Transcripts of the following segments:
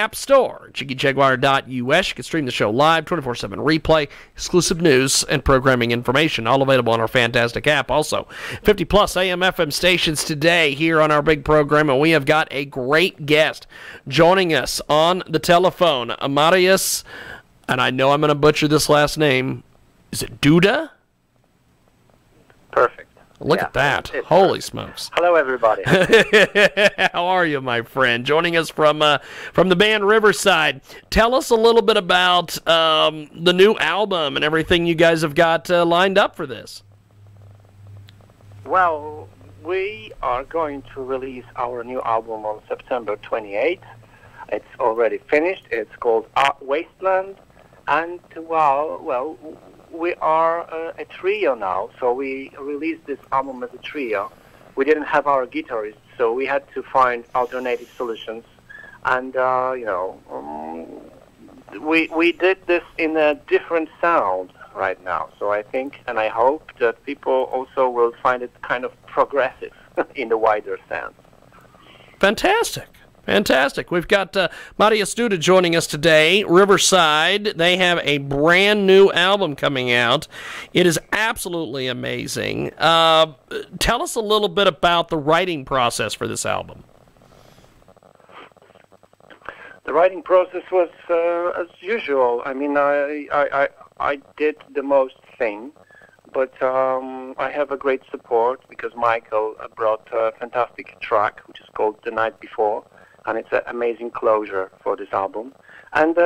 App Store, JiggyJaguar.us. You can stream the show live, 24/7 replay, exclusive news and programming information, all available on our fantastic app. Also, 50-plus AM/FM stations today here on our big program, and we have got a great guest joining us on the telephone, Mariusz, and I know I'm going to butcher this last name. Is it Duda? Perfect. Look at that. Holy smokes. Hello, everybody. How are you, my friend? Joining us from the band Riverside. Tell us a little bit about the new album and everything you guys have got lined up for this. Well, we are going to release our new album on September 28th. It's already finished. It's called Wasteland. And, well, we are a trio now, so we released this album as a trio. We didn't have our guitarist, so we had to find alternative solutions. And, we did this in a different sound right now. So I think, and I hope, that people also will find it kind of progressive in the wider sense. Fantastic. Fantastic. We've got Mariusz Duda joining us today. Riverside, they have a brand new album coming out. It is absolutely amazing. Tell us a little bit about the writing process for this album. The writing process was as usual. I mean, I did the most thing, but I have a great support because Michael brought a fantastic track, which is called The Night Before. And it's an amazing closure for this album. And,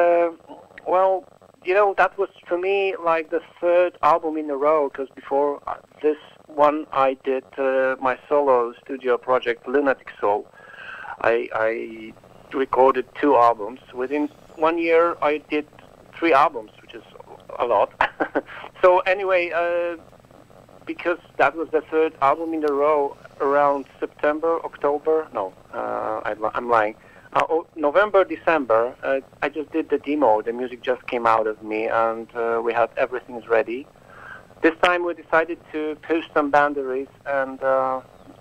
well, that was, for me, like the third album in a row, because before this one I did my solo studio project, Lunatic Soul. I recorded 2 albums. Within 1 year, I did 3 albums, which is a lot. So anyway, because that was the third album in a row, around September, October, no, I'm lying. November, December, I just did the demo. The music just came out of me, and we had everything ready. This time we decided to push some boundaries and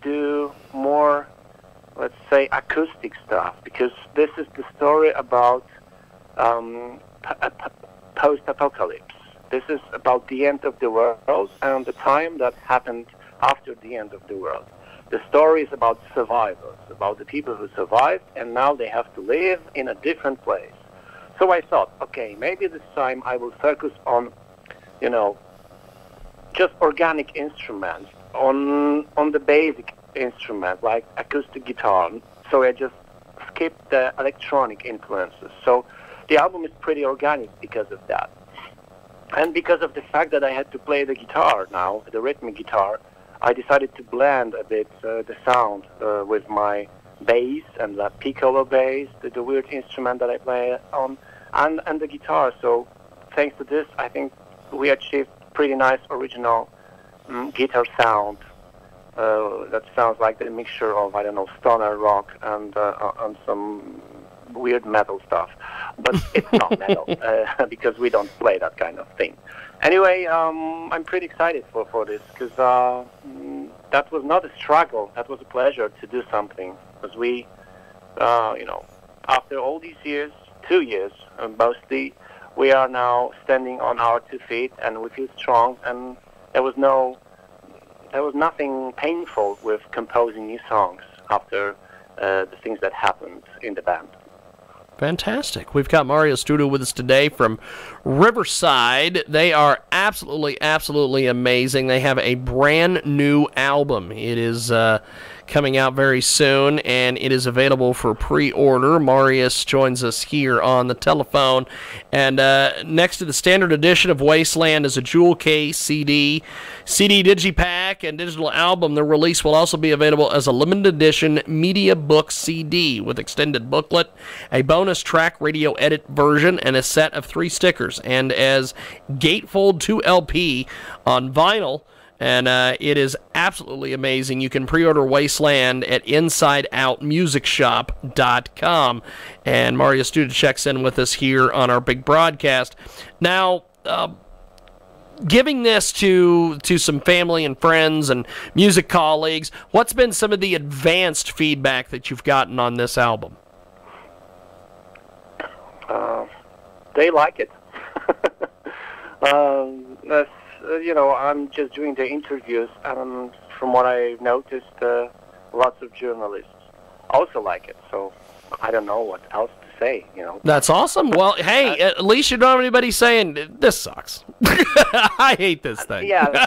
do more, let's say, acoustic stuff, because this is the story about post-apocalypse. This is about the end of the world and the time that happened after the end of the world. The story is about survivors, about the people who survived, and now they have to live in a different place. So I thought, okay, maybe this time I will focus on, just organic instruments, on the basic instrument, like acoustic guitar. So I just skipped the electronic influences. So the album is pretty organic because of that. And because of the fact that I had to play the guitar now, the rhythmic guitar, I decided to blend a bit the sound with my bass and the piccolo bass, the weird instrument that I play on, and the guitar. So thanks to this, I think we achieved pretty nice original guitar sound that sounds like the mixture of, I don't know, stoner rock and some weird metal stuff. But it's not metal because we don't play that kind of thing. Anyway, I'm pretty excited for this because that was not a struggle. That was a pleasure to do something because we, after all these years, 2 years mostly, we are now standing on our 2 feet and we feel strong. And there was nothing painful with composing new songs after the things that happened in the band. Fantastic. We've got Mariusz Duda with us today from Riverside. They are absolutely, absolutely amazing. They have a brand new album. It is coming out very soon, and it is available for pre-order. Mariusz joins us here on the telephone. And next to the standard edition of Wasteland is a jewel case, CD digipack, and digital album. The release will also be available as a limited edition media book CD with extended booklet, a bonus track radio edit version, and a set of 3 stickers, and as gatefold 2 LP on vinyl. And it is absolutely amazing. You can pre-order Wasteland at InsideOutMusicShop.com. And Mariusz Duda checks in with us here on our big broadcast. Now, giving this to some family and friends and music colleagues, what's been some of the advanced feedback that you've gotten on this album? they like it. That's, I'm just doing the interviews, and from what I've noticed, lots of journalists also like it. So I don't know what else to say. That's awesome. Well, hey, at least you don't have anybody saying this sucks. I hate this thing. Yeah,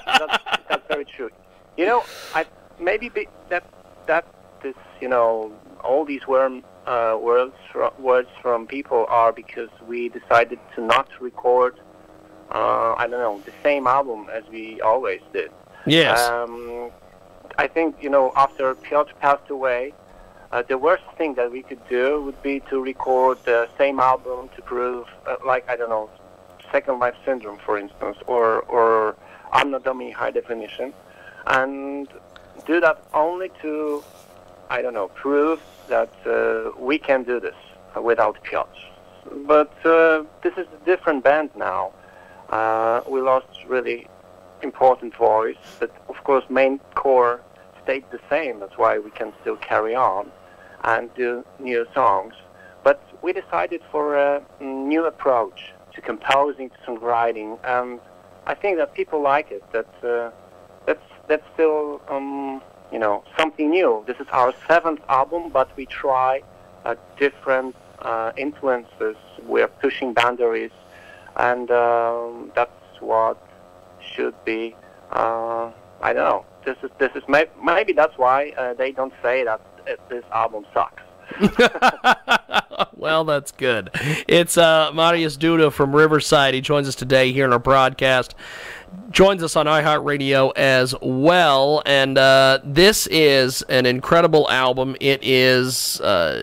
that's very true. I maybe that this all these words from people are because we decided to not record the same album as we always did. Yes. I think after Piotr passed away, the worst thing that we could do would be to record the same album to prove Second Life Syndrome, for instance, or I'm Not Dummy High Definition, and do that only to prove that we can do this without Piotr. But this is a different band now. We lost really important voice, but of course main core stayed the same. That's why we can still carry on and do new songs. But we decided for a new approach to composing, to songwriting, and I think that people like it. That's still something new. This is our 7th album, but we try different influences. We're pushing boundaries, and that's what should be. I don't know. This is maybe that's why they don't say that this album sucks. Well, that's good. It's Mariusz Duda from Riverside. He joins us today here in our broadcast. Joins us on iHeartRadio as well, and this is an incredible album. It is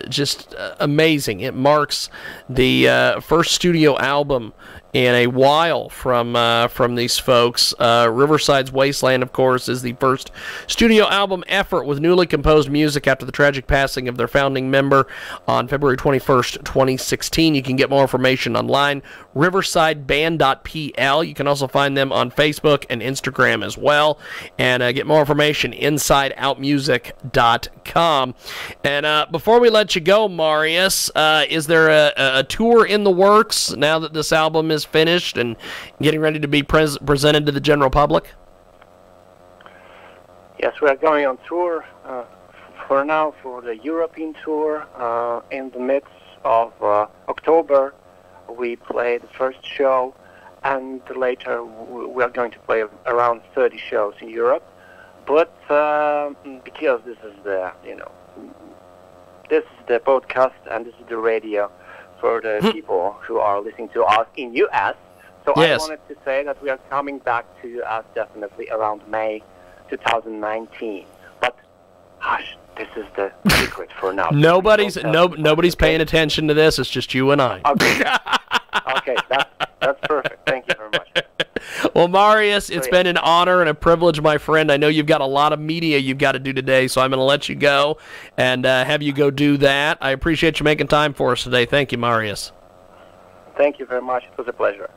just amazing. It marks the first studio album in a while from these folks. Riverside's Wasteland, of course, is the first studio album effort with newly composed music after the tragic passing of their founding member on February 21st, 2016. You can get more information online, riversideband.pl. You can also find them on Facebook and Instagram as well, and get more information insideoutmusic.com. And before we let you go, Mariusz, is there a tour in the works now that this album is finished and getting ready to be presented to the general public? Yes, we are going on tour for now for the European tour. In the midst of October, we play the first show, and later we are going to play around 30 shows in Europe. But because this is the podcast and this is the radio for the people who are listening to us in U.S. So yes. I wanted to say that we are coming back to U.S. definitely around May 2019. But hush, this is the secret for now. Nobody's paying attention to this. It's just you and I. Okay, okay, that's perfect. Thank you very much. Well, Mariusz, it's been an honor and a privilege, my friend. I know you've got a lot of media you've got to do today, so I'm going to let you go and have you go do that. I appreciate you making time for us today. Thank you, Mariusz. Thank you very much. It was a pleasure.